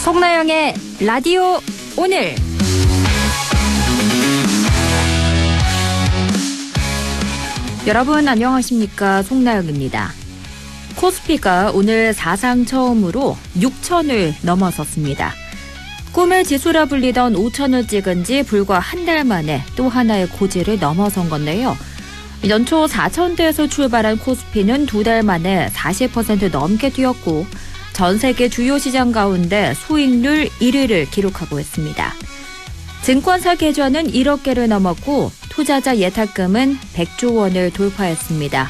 송나영의 라디오 오늘. 여러분 안녕하십니까? 송나영입니다. 코스피가 오늘 사상 처음으로 6천을 넘어섰습니다. 꿈의 지수라 불리던 5천을 찍은 지 불과 한 달 만에 또 하나의 고지를 넘어선 건데요. 연초 4천대에서 출발한 코스피는 두 달 만에 40% 넘게 뛰었고 전 세계 주요 시장 가운데 수익률 1위를 기록하고 있습니다. 증권사 계좌는 1억 개를 넘었고 투자자 예탁금은 100조 원을 돌파했습니다.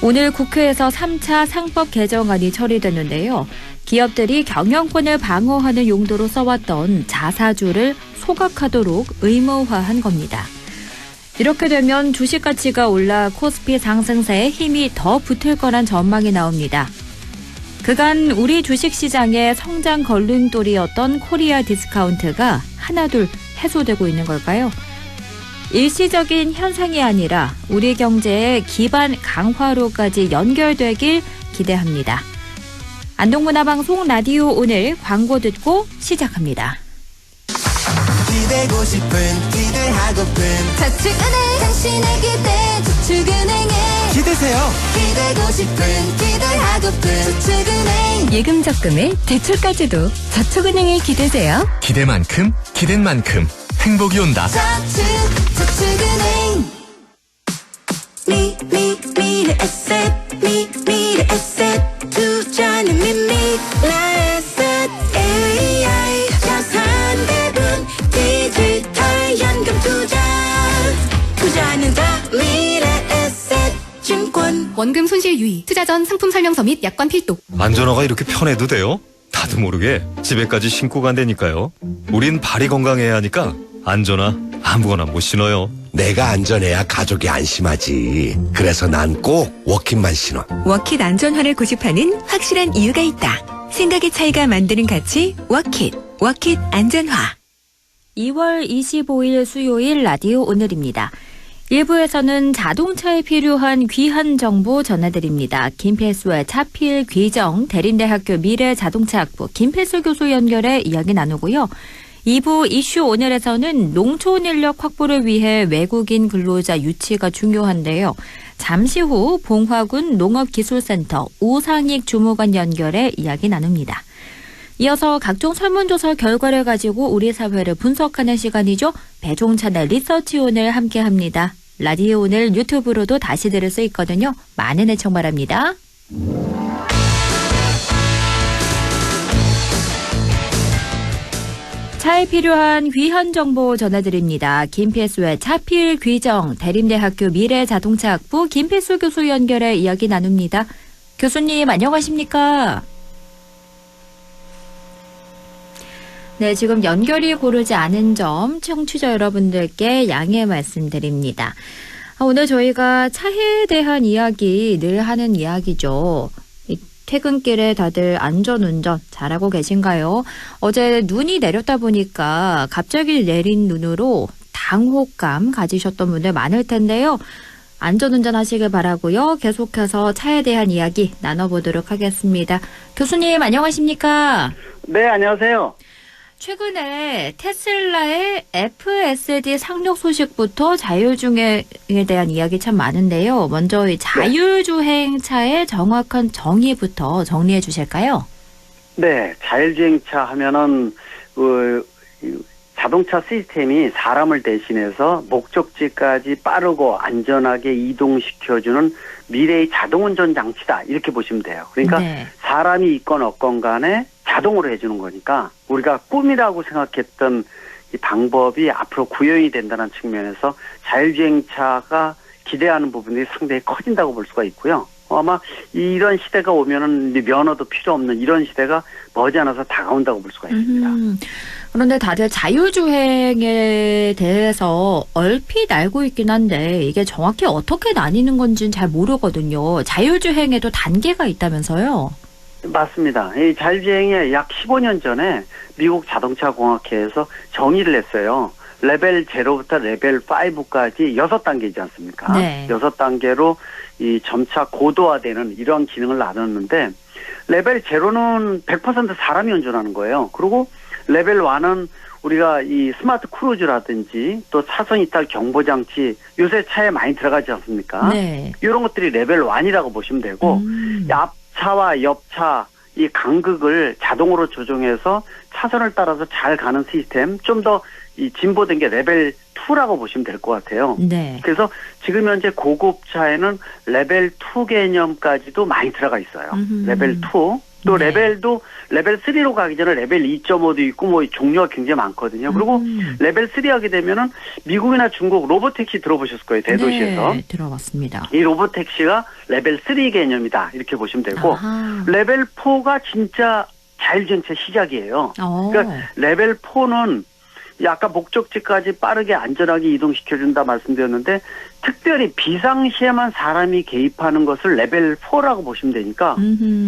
오늘 국회에서 3차 상법 개정안이 처리됐는데요. 기업들이 경영권을 방어하는 용도로 써왔던 자사주를 소각하도록 의무화한 겁니다. 이렇게 되면 주식 가치가 올라 코스피 상승세에 힘이 더 붙을 거란 전망이 나옵니다. 그간 우리 주식시장의 성장 걸림돌이었던 코리아 디스카운트가 하나둘 해소되고 있는 걸까요? 일시적인 현상이 아니라 우리 경제의 기반 강화로까지 연결되길 기대합니다. 안동문화방송 라디오 오늘 광고 듣고 시작합니다. 기대고 싶은 기대하고픈 저축은행 당신의 기대 저축은행에 기대세요. 기대고 싶은 기대하고픈 저축은행 예금 적금에 대출까지도 저축은행에 기대세요. 기대만큼 기댄 만큼 행복이 온다. 저축은행 미래 에셋 미래 에셋 투자는 미래 에셋 AI 자산 배분 디지털 현금 투자는 더 미래 에셋 증권. 원금 손실 유의, 투자 전 상품 설명서 및 약관 필독. 안전화가 이렇게 편해도 돼요? 나도 모르게 집에까지 신고 간다니까요. 우린 발이 건강해야 하니까 안전화 아무거나 못 신어요. 내가 안전해야 가족이 안심하지. 그래서 난 꼭 워킷만 신어. 워킷 안전화를 고집하는 확실한 이유가 있다. 생각의 차이가 만드는 가치 워킷 안전화. 2월 25일 수요일 라디오 오늘입니다. 1부에서는 자동차에 필요한 귀한 정보 전해드립니다. 김필수의 차필 귀정 대림대학교 미래자동차학부 김필수 교수 연결해 이야기 나누고요. 2부 이슈 오늘에서는 농촌 인력 확보를 위해 외국인 근로자 유치가 중요한데요. 잠시 후 봉화군 농업기술센터 오상익 주무관 연결해 이야기 나눕니다. 이어서 각종 설문조사 결과를 가지고 우리 사회를 분석하는 시간이죠. 배종찬의 리서치 오늘 함께합니다. 라디오 오늘 유튜브로도 다시 들을 수 있거든요. 많은 애청 바랍니다. 차에 필요한 귀한 정보 전해드립니다. 김필수의 차필 귀정 대림대학교 미래자동차학부 김필수 교수 연결해 이야기 나눕니다. 교수님 안녕하십니까? 네, 지금 연결이 고르지 않은 점 청취자 여러분들께 양해 말씀드립니다. 오늘 저희가 차에 대한 이야기 늘 하는 이야기죠. 퇴근길에 다들 안전운전 잘하고 계신가요? 어제 눈이 내렸다 보니까 갑자기 내린 눈으로 당혹감 가지셨던 분들 많을 텐데요. 안전운전 하시길 바라고요. 계속해서 차에 대한 이야기 나눠보도록 하겠습니다. 교수님 안녕하십니까? 네, 안녕하세요. 최근에 테슬라의 FSD 상륙 소식부터 자율주행에 대한 이야기 참 많은데요. 먼저 이 자율주행차의 정확한 정의부터 정리해 주실까요? 네, 자율주행차 하면은 자동차 시스템이 사람을 대신해서 목적지까지 빠르고 안전하게 이동시켜주는 미래의 자동운전 장치다 이렇게 보시면 돼요. 그러니까 네. 사람이 있건 없건 간에 자동으로 해주는 거니까 우리가 꿈이라고 생각했던 이 방법이 앞으로 구현이 된다는 측면에서 자율주행차가 기대하는 부분이 상당히 커진다고 볼 수가 있고요. 아마 이런 시대가 오면은 면허도 필요 없는 이런 시대가 머지않아서 다가온다고 볼 수가 있습니다. 그런데 다들 자율주행에 대해서 얼핏 알고 있긴 한데 이게 정확히 어떻게 나뉘는 건지는 잘 모르거든요. 자율주행에도 단계가 있다면서요? 맞습니다. 이 자율주행에 약 15년 전에 미국 자동차 공학회에서 정의를 했어요. 레벨 0부터 레벨 5까지 6단계이지 않습니까? 네. 6단계로 이 점차 고도화되는 이런 기능을 나눴는데 레벨 0는 100% 사람이 운전하는 거예요. 그리고 레벨 1은 우리가 이 스마트 크루즈라든지 또 차선 이탈 경보 장치 요새 차에 많이 들어가지 않습니까? 네. 이런 것들이 레벨 1이라고 보시면 되고 이 앞차와 옆차 이 간극을 자동으로 조정해서 차선을 따라서 잘 가는 시스템 좀 더 이 진보된 게 레벨 2라고 보시면 될 것 같아요. 네. 그래서 지금 현재 고급차에는 레벨 2 개념까지도 많이 들어가 있어요. 레벨 2. 또 네. 레벨도 레벨 3로 가기 전에 레벨 2.5도 있고 뭐 종류가 굉장히 많거든요. 그리고 레벨 3 하게 되면은 미국이나 중국 로보택시 들어보셨을 거예요. 대도시에서. 네, 들어봤습니다. 이 로보택시가 레벨 3 개념이다. 이렇게 보시면 되고 아하. 레벨 4가 진짜 자율주행차 시작이에요. 그러니까 레벨 4는 아까 목적지까지 빠르게 안전하게 이동시켜준다 말씀드렸는데 특별히 비상시에만 사람이 개입하는 것을 레벨 4라고 보시면 되니까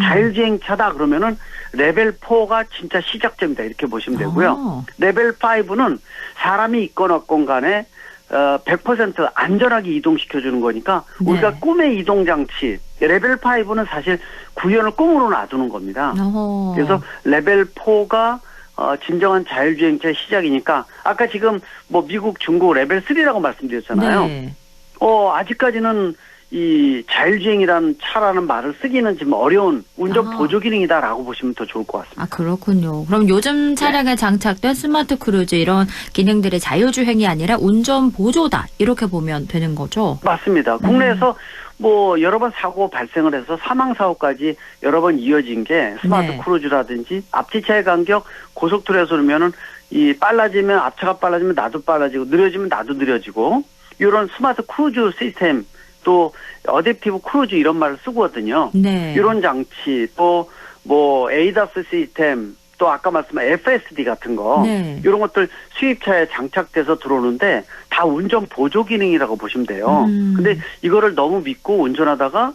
자율주행차다 그러면은 레벨 4가 진짜 시작점이다 이렇게 보시면 되고요. 레벨 5는 사람이 있건 없건 간에 100% 안전하게 이동시켜주는 거니까 우리가 네. 꿈의 이동장치 레벨 5는 사실 구현을 꿈으로 놔두는 겁니다. 그래서 레벨 4가 진정한 자율주행차의 시작이니까 아까 지금 뭐 미국, 중국 레벨 3라고 말씀드렸잖아요. 네. 아직까지는 이 자율주행이라는 차라는 말을 쓰기는 좀 어려운 운전 보조 기능이다라고 보시면 더 좋을 것 같습니다. 아, 그렇군요. 그럼 요즘 차량에 장착된 스마트 크루즈 이런 기능들이 자율주행이 아니라 운전 보조다. 이렇게 보면 되는 거죠? 맞습니다. 국내에서 뭐 여러 번 사고 발생을 해서 사망사고까지 여러 번 이어진 게 스마트 네. 크루즈라든지 앞뒤차의 간격 고속도로에서 그러면은 이 빨라지면 앞차가 빨라지면 나도 빨라지고 느려지면 나도 느려지고 이런 스마트 크루즈 시스템 또 어댑티브 크루즈 이런 말을 쓰거든요. 네. 이런 장치 또 뭐 에이다스 시스템 또 아까 말씀한 FSD 같은 거 네. 이런 것들 수입차에 장착돼서 들어오는데 다 운전 보조 기능이라고 보시면 돼요. 근데 이거를 너무 믿고 운전하다가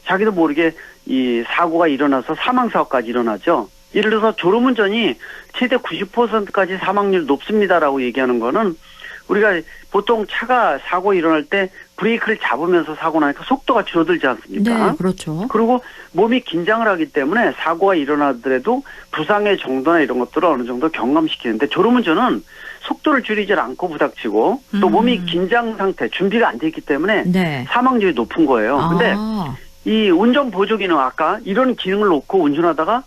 자기도 모르게 이 사고가 일어나서 사망사고까지 일어나죠. 예를 들어서 졸음운전이 최대 90%까지 사망률 높습니다라고 얘기하는 거는 우리가 보통 차가 사고 일어날 때 브레이크를 잡으면서 사고 나니까 속도가 줄어들지 않습니까? 네, 그렇죠. 그리고 몸이 긴장을 하기 때문에 사고가 일어나더라도 부상의 정도나 이런 것들을 어느 정도 경감시키는데 졸음운전은 속도를 줄이질 않고 부닥치고 또 몸이 긴장 상태, 준비가 안 돼 있기 때문에 네. 사망률이 높은 거예요. 근데 이 운전 보조 기능 아까 이런 기능을 놓고 운전하다가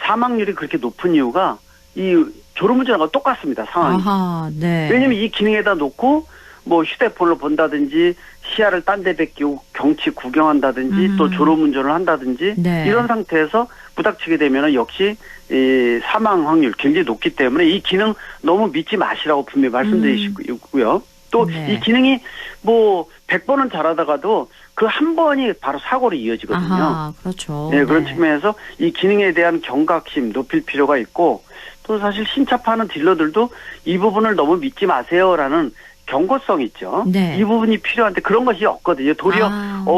사망률이 그렇게 높은 이유가 이 졸음운전하고 똑같습니다. 상황이. 아하, 네. 왜냐면 이 기능에다 놓고 뭐 휴대폰을 본다든지 시야를 딴 데 베끼고 경치 구경한다든지 또 졸음운전을 한다든지 네. 이런 상태에서 부닥치게 되면 역시 이 사망 확률 굉장히 높기 때문에 이 기능 너무 믿지 마시라고 분명히 말씀드리고요. 또 이 네. 기능이 뭐 100번은 잘하다가도 그 한 번이 바로 사고로 이어지거든요. 아하, 그렇죠. 네, 그런 네. 측면에서 이 기능에 대한 경각심 높일 필요가 있고 또 사실 신차 파는 딜러들도 이 부분을 너무 믿지 마세요라는 경고성 있죠. 네. 이 부분이 필요한데 그런 것이 없거든요. 도리어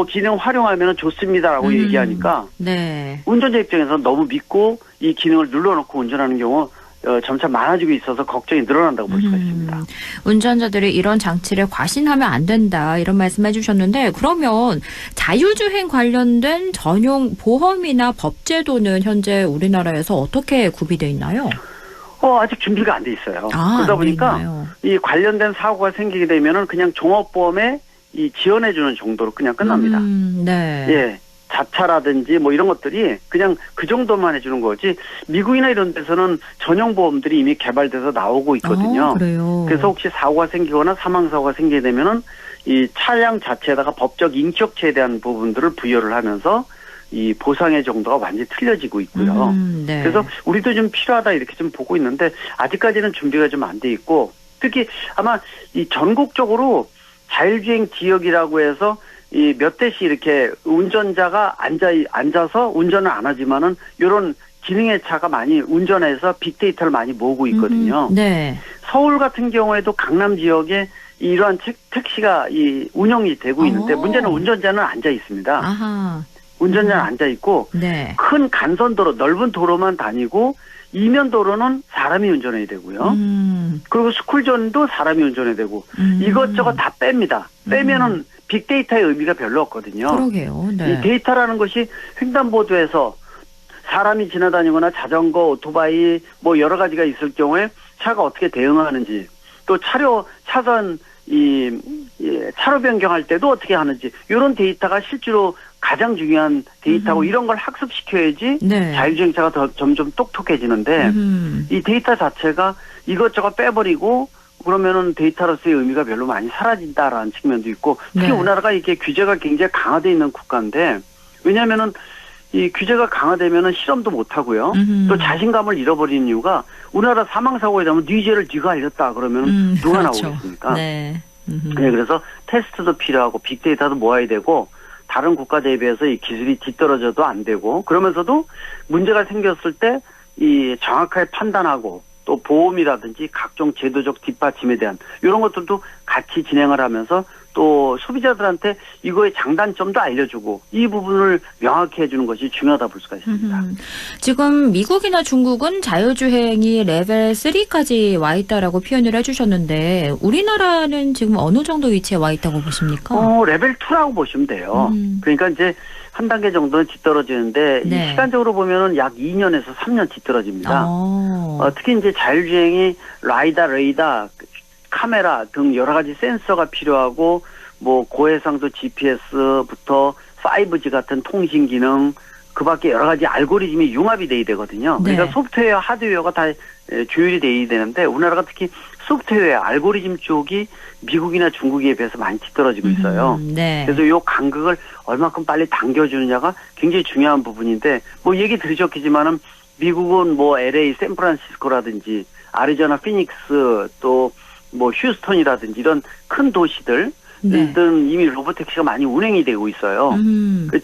기능 활용하면 좋습니다라고 얘기하니까 네. 운전자 입장에서는 너무 믿고 이 기능을 눌러놓고 운전하는 경우 점차 많아지고 있어서 걱정이 늘어난다고 볼 수가 있습니다. 운전자들이 이런 장치를 과신하면 안 된다 이런 말씀해 주셨는데 그러면 자율주행 관련된 전용 보험이나 법제도는 현재 우리나라에서 어떻게 구비되어 있나요? 아직 준비가 안 돼 있어요. 아, 그러다 안 보니까 돼 있나요? 이 관련된 사고가 생기게 되면은 그냥 종합보험에 이 지원해주는 정도로 그냥 끝납니다. 네. 예. 자차라든지 뭐 이런 것들이 그냥 그 정도만 해주는 거지 미국이나 이런 데서는 전용 보험들이 이미 개발돼서 나오고 있거든요. 그래요. 그래서 혹시 사고가 생기거나 사망사고가 생기게 되면은 이 차량 자체에다가 법적 인격체에 대한 부분들을 부여를 하면서 이 보상의 정도가 완전히 틀려지고 있고요. 네. 그래서 우리도 좀 필요하다 이렇게 좀 보고 있는데 아직까지는 준비가 좀 안 돼 있고 특히 아마 이 전국적으로 자율주행 지역이라고 해서 이 몇 대씩 이렇게 운전자가 앉아서 운전을 안 하지만은 이런 기능의 차가 많이 운전해서 빅데이터를 많이 모으고 있거든요. 네. 서울 같은 경우에도 강남 지역에 이러한 택시가 이 운영이 되고 있는데 문제는 운전자는 앉아 있습니다. 아하. 운전자는 앉아 있고 네. 큰 간선도로 넓은 도로만 다니고 이면도로는 사람이 운전해야 되고요. 그리고 스쿨존도 사람이 운전해야 되고 이것저것 다 뺍니다. 빼면은 빅데이터의 의미가 별로 없거든요. 그러게요. 네. 이 데이터라는 것이 횡단보도에서 사람이 지나다니거나 자전거, 오토바이 뭐 여러 가지가 있을 경우에 차가 어떻게 대응하는지 또 차선 차로 변경할 때도 어떻게 하는지 이런 데이터가 실제로 가장 중요한 데이터고 이런 걸 학습시켜야지 네. 자율주행차가 더 점점 똑똑해지는데 이 데이터 자체가 이것저것 빼버리고 그러면은 데이터로서의 의미가 별로 많이 사라진다라는 측면도 있고 특히 네. 우리나라가 이게 규제가 굉장히 강화되어 있는 국가인데 왜냐하면은 이 규제가 강화되면은 실험도 못 하고요. 또 자신감을 잃어버리는 이유가 우리나라 사망사고에 대한 네 죄를 네가 알렸다 그러면은 누가 그렇죠. 나오겠습니까? 네. 네, 그래서 테스트도 필요하고 빅데이터도 모아야 되고 다른 국가 대비해서 이 기술이 뒤떨어져도 안 되고 그러면서도 문제가 생겼을 때 이 정확하게 판단하고 또 보험이라든지 각종 제도적 뒷받침에 대한 이런 것들도 같이 진행을 하면서 또 소비자들한테 이거의 장단점도 알려주고 이 부분을 명확히 해주는 것이 중요하다 볼 수가 있습니다. 지금 미국이나 중국은 자율주행이 레벨 3까지 와 있다라고 표현을 해주셨는데 우리나라는 지금 어느 정도 위치에 와 있다고 보십니까? 레벨 2라고 보시면 돼요. 그러니까 이제 한 단계 정도는 뒤떨어지는데 네. 이 시간적으로 보면은 약 2년에서 3년 뒤떨어집니다. 특히 이제 자율주행이 라이다, 레이다, 카메라 등 여러 가지 센서가 필요하고 뭐 고해상도 GPS부터 5G 같은 통신 기능 그밖에 여러 가지 알고리즘이 융합이 돼야 되거든요. 네. 그러니까 소프트웨어, 하드웨어가 다 조율이 돼야 되는데 우리나라가 특히 소프트웨어, 알고리즘 쪽이 미국이나 중국에 비해서 많이 뒤떨어지고 있어요. 네. 그래서 이 간극을 얼마큼 빨리 당겨주느냐가 굉장히 중요한 부분인데 뭐 얘기 들으셨겠지만은 미국은 뭐 LA, 샌프란시스코라든지 아리조나, 피닉스 또 뭐 휴스턴이라든지 이런 큰 도시들 네. 등 이미 로보택시가 많이 운행이 되고 있어요.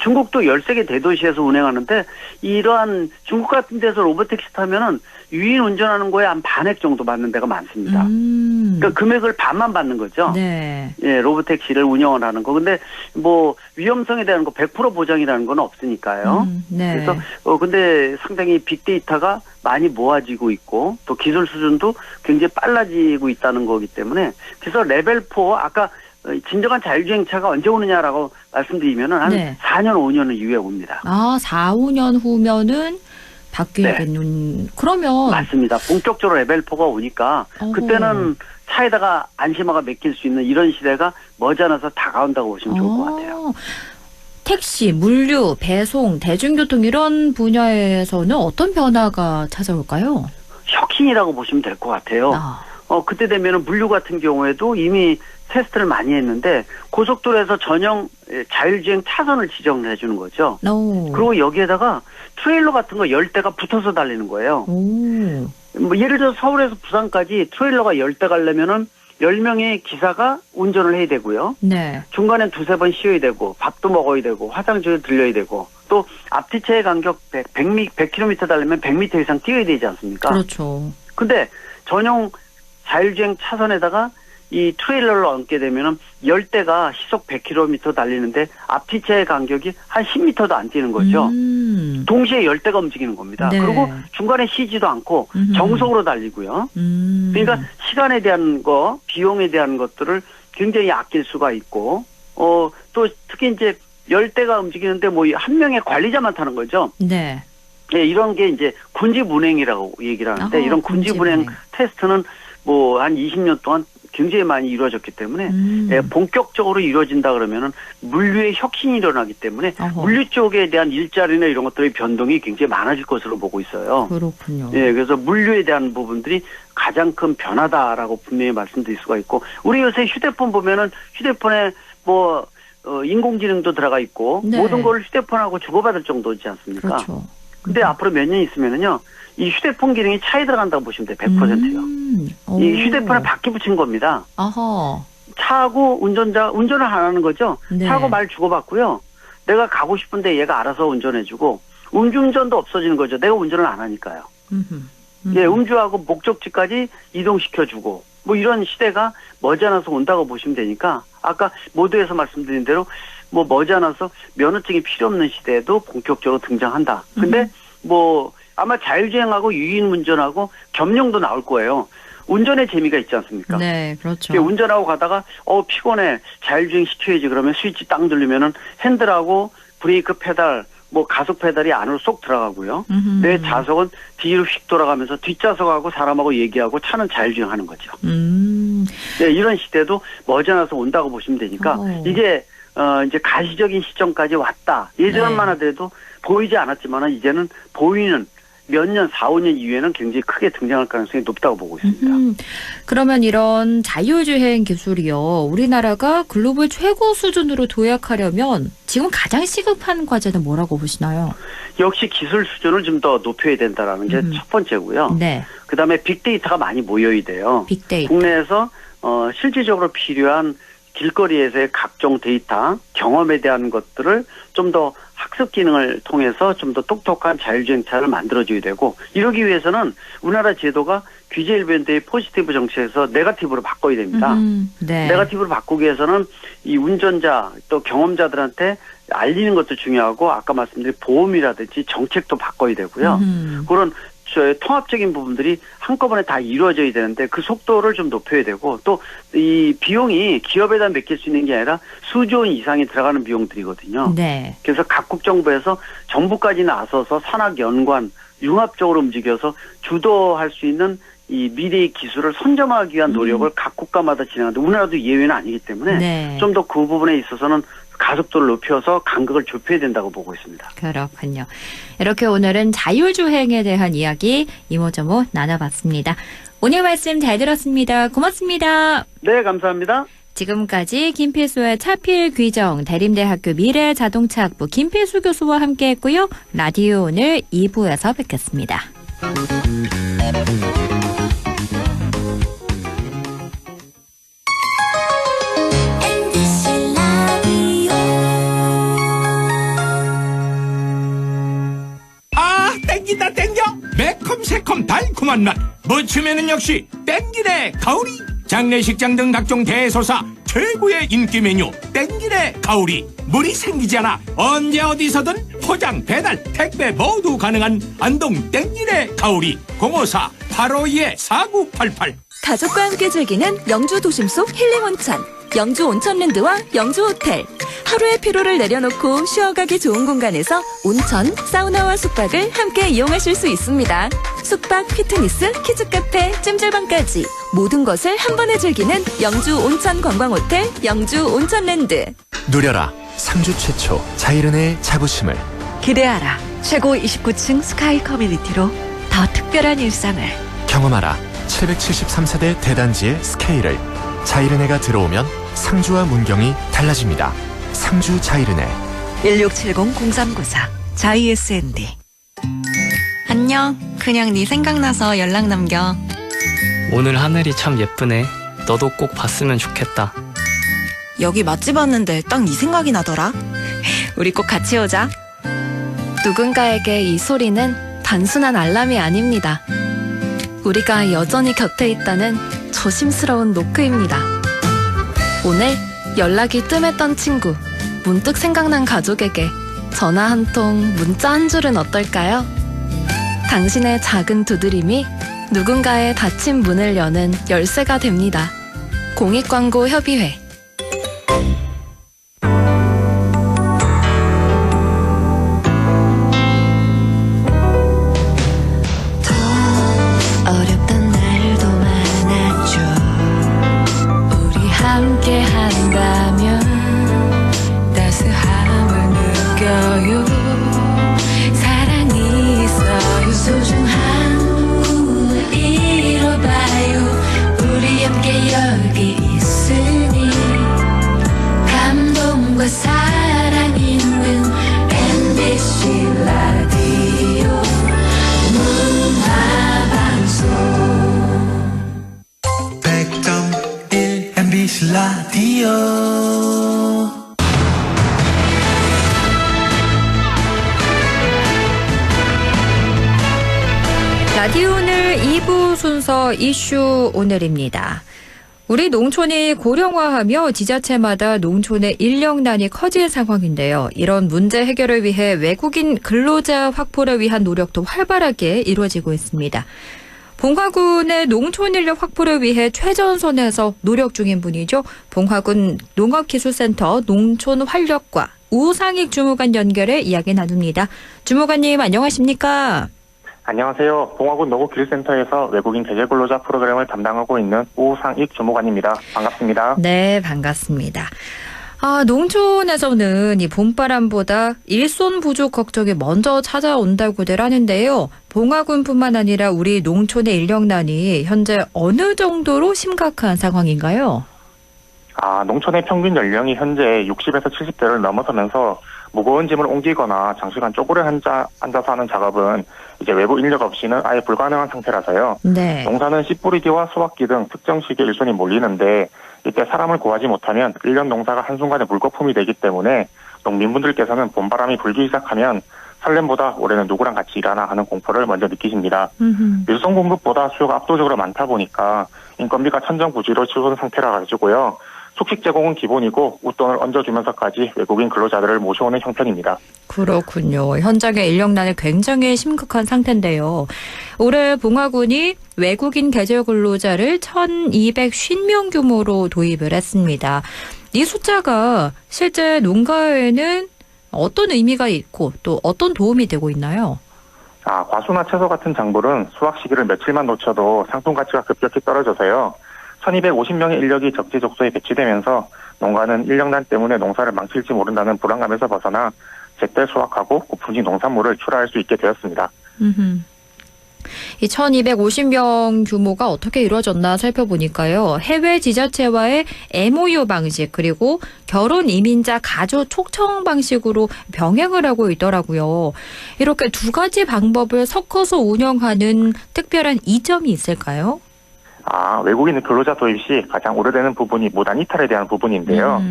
중국도 13개 대도시에서 운행하는데 이러한 중국 같은 데서 로보택시 타면은 유인 운전하는 거에 한 반액 정도 받는 데가 많습니다. 그러니까 금액을 반만 받는 거죠. 네. 예, 로보택시를 운영을 하는 거. 근데 뭐 위험성에 대한 거 100% 보장이라는 건 없으니까요. 네. 그래서 근데 상당히 빅데이터가 많이 모아지고 있고 또 기술 수준도 굉장히 빨라지고 있다는 거기 때문에 그래서 레벨 4 아까 진정한 자율주행차가 언제 오느냐라고 말씀드리면은 한 네. 4년, 5년 이후에 옵니다. 4, 5년 후면은 바뀌어야겠는. 그러면 맞습니다. 본격적으로 레벨 4가 오니까 그때는 차에다가 안심화가 맡길 수 있는 이런 시대가 머지않아서 다가온다고 보시면 좋을 것 같아요. 택시, 물류, 배송, 대중교통 이런 분야에서는 어떤 변화가 찾아올까요? 혁신이라고 보시면 될 것 같아요. 그때 되면은 물류 같은 경우에도 이미 테스트를 많이 했는데 고속도로에서 전용 자율주행 차선을 지정을 해주는 거죠. 그리고 여기에다가 트레일러 같은 거 10대가 붙어서 달리는 거예요. 뭐 예를 들어 서울에서 부산까지 트레일러가 10대 가려면은 10명의 기사가 운전을 해야 되고요. 네. 중간에 두세 번 쉬어야 되고 밥도 먹어야 되고 화장실에 들려야 되고 또 앞뒤차의 간격 100km 달리면 100m 이상 뛰어야 되지 않습니까? 그렇죠. 근데 전용 자율주행 차선에다가 이 트레일러를 얹게 되면은 10대가 시속 100km 달리는데 앞뒤차의 간격이 한 10m도 안 뛰는 거죠. 동시에 10대가 움직이는 겁니다. 네. 그리고 중간에 쉬지도 않고 정속으로 달리고요. 그러니까 시간에 대한 거, 비용에 대한 것들을 굉장히 아낄 수가 있고, 또 특히 이제 10대가 움직이는데 뭐 한 명의 관리자만 타는 거죠. 네. 예, 이런 게 이제 군집운행이라고 얘기를 하는데 이런 군집운행 테스트는 뭐 한 20년 동안 굉장히 많이 이루어졌기 때문에 예, 본격적으로 이루어진다 그러면은 물류의 혁신이 일어나기 때문에 물류 쪽에 대한 일자리나 이런 것들의 변동이 굉장히 많아질 것으로 보고 있어요. 그렇군요. 예, 그래서 물류에 대한 부분들이 가장 큰 변화다라고 분명히 말씀드릴 수가 있고 우리 요새 휴대폰 보면은 휴대폰에 뭐 인공지능도 들어가 있고 네. 모든 걸 휴대폰하고 주고받을 정도지 않습니까? 그렇죠. 근데 앞으로 몇 년 있으면은요, 이 휴대폰 기능이 차에 들어간다고 보시면 돼요. 100%요. 이 휴대폰에 바퀴 붙인 겁니다. 아하. 차하고 운전을 안 하는 거죠. 네. 차하고 말 주고받고요. 내가 가고 싶은데 얘가 알아서 운전해주고, 음주운전도 없어지는 거죠. 내가 운전을 안 하니까요. 예, 음주하고 목적지까지 이동시켜주고, 뭐 이런 시대가 머지않아서 온다고 보시면 되니까, 아까 모두에서 말씀드린 대로, 뭐 머지않아서 면허증이 필요 없는 시대에도 본격적으로 등장한다. 근데 뭐 아마 자율주행하고 유인운전하고 겸용도 나올 거예요. 운전의 재미가 있지 않습니까? 네, 그렇죠. 운전하고 가다가 피곤해 자율주행 시켜야지 그러면 스위치 딱 누르면은 핸들하고 브레이크 페달 뭐 가속 페달이 안으로 쏙 들어가고요. 내 좌석은 뒤로 휙 돌아가면서 뒷좌석하고 사람하고 얘기하고 차는 자율주행하는 거죠. 네, 이런 시대도 머지않아서 온다고 보시면 되니까 이제 가시적인 시점까지 왔다. 예전만 하더라도 보이지 않았지만 이제는 보이는 몇 년, 4, 5년 이후에는 굉장히 크게 등장할 가능성이 높다고 보고 있습니다. 그러면 이런 자율주행 기술이요. 우리나라가 글로벌 최고 수준으로 도약하려면 지금 가장 시급한 과제는 뭐라고 보시나요? 역시 기술 수준을 좀 더 높여야 된다는 게 첫 번째고요. 네. 그다음에 빅데이터가 많이 모여야 돼요. 빅데이터. 국내에서 실질적으로 필요한 길거리에서의 각종 데이터, 경험에 대한 것들을 좀 더 학습 기능을 통해서 좀 더 똑똑한 자율주행차를 만들어줘야 되고 이러기 위해서는 우리나라 제도가 규제 일변도의 포지티브 정책에서 네거티브로 바꿔야 됩니다. 네. 네거티브로 바꾸기 위해서는 이 운전자 또 경험자들한테 알리는 것도 중요하고 아까 말씀드린 보험이라든지 정책도 바꿔야 되고요. 그런 통합적인 부분들이 한꺼번에 다 이루어져야 되는데 그 속도를 좀 높여야 되고 또 이 비용이 기업에다 맡길 수 있는 게 아니라 수조 원 이상이 들어가는 비용들이거든요. 네. 그래서 각국 정부에서 정부까지 나서서 산학 연관 융합적으로 움직여서 주도할 수 있는 이 미래의 기술을 선점하기 위한 노력을 각 국가마다 진행하는데 우리나라도 예외는 아니기 때문에 좀 더 그 부분에 있어서는 가속도를 높여서 간격을 좁혀야 된다고 보고 있습니다. 그렇군요. 이렇게 오늘은 자율주행에 대한 이야기 이모저모 나눠봤습니다. 오늘 말씀 잘 들었습니다. 고맙습니다. 네, 감사합니다. 지금까지 김필수의 차필 귀정 대림대학교 미래자동차학부 김필수 교수와 함께했고요. 라디오 오늘 2부에서 뵙겠습니다. 땡긴다 땡겨 매콤새콤 달콤한 맛 무침에는 역시 땡기네 가오리 장례식장 등 각종 대소사 최고의 인기 메뉴 땡기네 가오리 물이 생기지 않아 언제 어디서든 포장 배달 택배 모두 가능한 안동 땡기네 가오리 054-852-4988 가족과 함께 즐기는 영주 도심 속 힐링 온천 영주 온천랜드와 영주 호텔 하루의 피로를 내려놓고 쉬어가기 좋은 공간에서 온천, 사우나와 숙박을 함께 이용하실 수 있습니다. 숙박, 피트니스, 키즈카페, 찜질방까지 모든 것을 한 번에 즐기는 영주 온천 관광호텔 영주 온천랜드. 누려라 상주 최초 자이른의 자부심을. 기대하라 최고 29층 스카이 커뮤니티로 더 특별한 일상을. 경험하라 773세대 대단지의 스케일을. 자이른해가 들어오면 상주와 문경이 달라집니다. 상주 자이른해 1670-0394 자이SND. 안녕. 그냥 네 생각나서 연락 남겨. 오늘 하늘이 참 예쁘네. 너도 꼭 봤으면 좋겠다. 여기 맛집 왔는데 딱 네 생각이 나더라. 우리 꼭 같이 오자. 누군가에게 이 소리는 단순한 알람이 아닙니다. 우리가 여전히 곁에 있다는 조심스러운 노크입니다. 오늘 연락이 뜸했던 친구, 문득 생각난 가족에게 전화 한 통, 문자 한 줄은 어떨까요? 당신의 작은 두드림이 누군가의 닫힌 문을 여는 열쇠가 됩니다. 공익광고협의회. 어렵던 날도 많았죠. 우리 함께 한다면 따스함을 느껴요. 사랑이 있어요. 소중한 꿈을 이뤄봐요. 우리 함께 여기 있으니 감동과 사랑 있는 MBC 라디오 문화방송 100.1 MBC 라디오. 라디오 오늘 2부 순서 이슈 오늘입니다. 우리 농촌이 고령화하며 지자체마다 농촌의 인력난이 커진 상황인데요. 이런 문제 해결을 위해 외국인 근로자 확보를 위한 노력도 활발하게 이루어지고 있습니다. 봉화군의 농촌 인력 확보를 위해 최전선에서 노력 중인 분이죠. 봉화군 농업기술센터 농촌활력과 우상익 주무관 연결해 이야기 나눕니다. 주무관님 안녕하십니까? 안녕하세요. 봉화군 농업기술센터에서 외국인 계절근로자 프로그램을 담당하고 있는 우상익 주무관입니다. 반갑습니다. 네, 반갑습니다. 농촌에서는 이 봄바람보다 일손 부족 걱정이 먼저 찾아온다고들 하는데요. 봉화군뿐만 아니라 우리 농촌의 인력난이 현재 어느 정도로 심각한 상황인가요? 농촌의 평균 연령이 현재 60에서 70대를 넘어서면서 무거운 짐을 옮기거나 장시간 쪼그려 앉아서 하는 작업은 이제 외부 인력 없이는 아예 불가능한 상태라서요. 네. 농사는 씨 뿌리기와 수확기 등 특정 시기에 일손이 몰리는데 이때 사람을 구하지 못하면 1년 농사가 한순간에 물거품이 되기 때문에 농민분들께서는 봄바람이 불기 시작하면 설렘보다 올해는 누구랑 같이 일하나 하는 공포를 먼저 느끼십니다. 일손 공급보다 수요가 압도적으로 많다 보니까 인건비가 천정부지로 치솟은 상태라 가지고요. 숙식 제공은 기본이고 웃돈을 얹어주면서까지 외국인 근로자들을 모셔오는 형편입니다. 그렇군요. 현장의 인력난이 굉장히 심각한 상태인데요. 올해 봉화군이 외국인 계절 근로자를 1,250명 규모로 도입을 했습니다. 이 숫자가 실제 농가에는 어떤 의미가 있고 또 어떤 도움이 되고 있나요? 과수나 채소 같은 작물은 수확 시기를 며칠만 놓쳐도 상품 가치가 급격히 떨어져서요. 1,250명의 인력이 적재적소에 배치되면서 농가는 인력난 때문에 농사를 망칠지 모른다는 불안감에서 벗어나 제때 수확하고 고품질 농산물을 출하할 수 있게 되었습니다. 이 1,250명 규모가 어떻게 이루어졌나 살펴보니까요. 해외 지자체와의 MOU 방식 그리고 결혼 이민자 가족 초청 방식으로 병행을 하고 있더라고요. 이렇게 두 가지 방법을 섞어서 운영하는 특별한 이점이 있을까요? 외국인 근로자 도입 시 가장 우려되는 부분이 무단 이탈에 대한 부분인데요.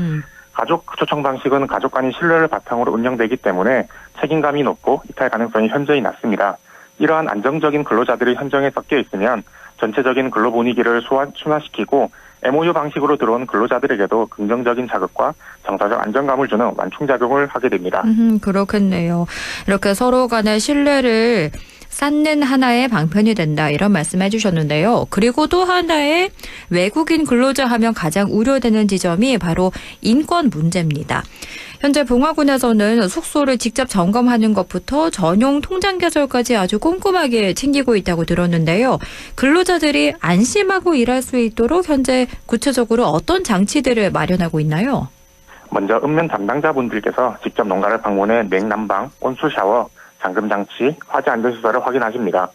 가족 초청 방식은 가족 간의 신뢰를 바탕으로 운영되기 때문에 책임감이 높고 이탈 가능성이 현저히 낮습니다. 이러한 안정적인 근로자들이 현장에 섞여 있으면 전체적인 근로 분위기를 순화시키고 MOU 방식으로 들어온 근로자들에게도 긍정적인 자극과 정서적 안정감을 주는 완충작용을 하게 됩니다. 그렇겠네요. 이렇게 서로 간의 신뢰를 쌓는 하나의 방편이 된다 이런 말씀해 주셨는데요. 그리고 또 하나의 외국인 근로자 하면 가장 우려되는 지점이 바로 인권 문제입니다. 현재 봉화군에서는 숙소를 직접 점검하는 것부터 전용 통장 개설까지 아주 꼼꼼하게 챙기고 있다고 들었는데요. 근로자들이 안심하고 일할 수 있도록 현재 구체적으로 어떤 장치들을 마련하고 있나요? 먼저 읍면 담당자분들께서 직접 농가를 방문해 냉난방, 온수 샤워, 잠금장치, 화재 안전시설을 확인하십니다.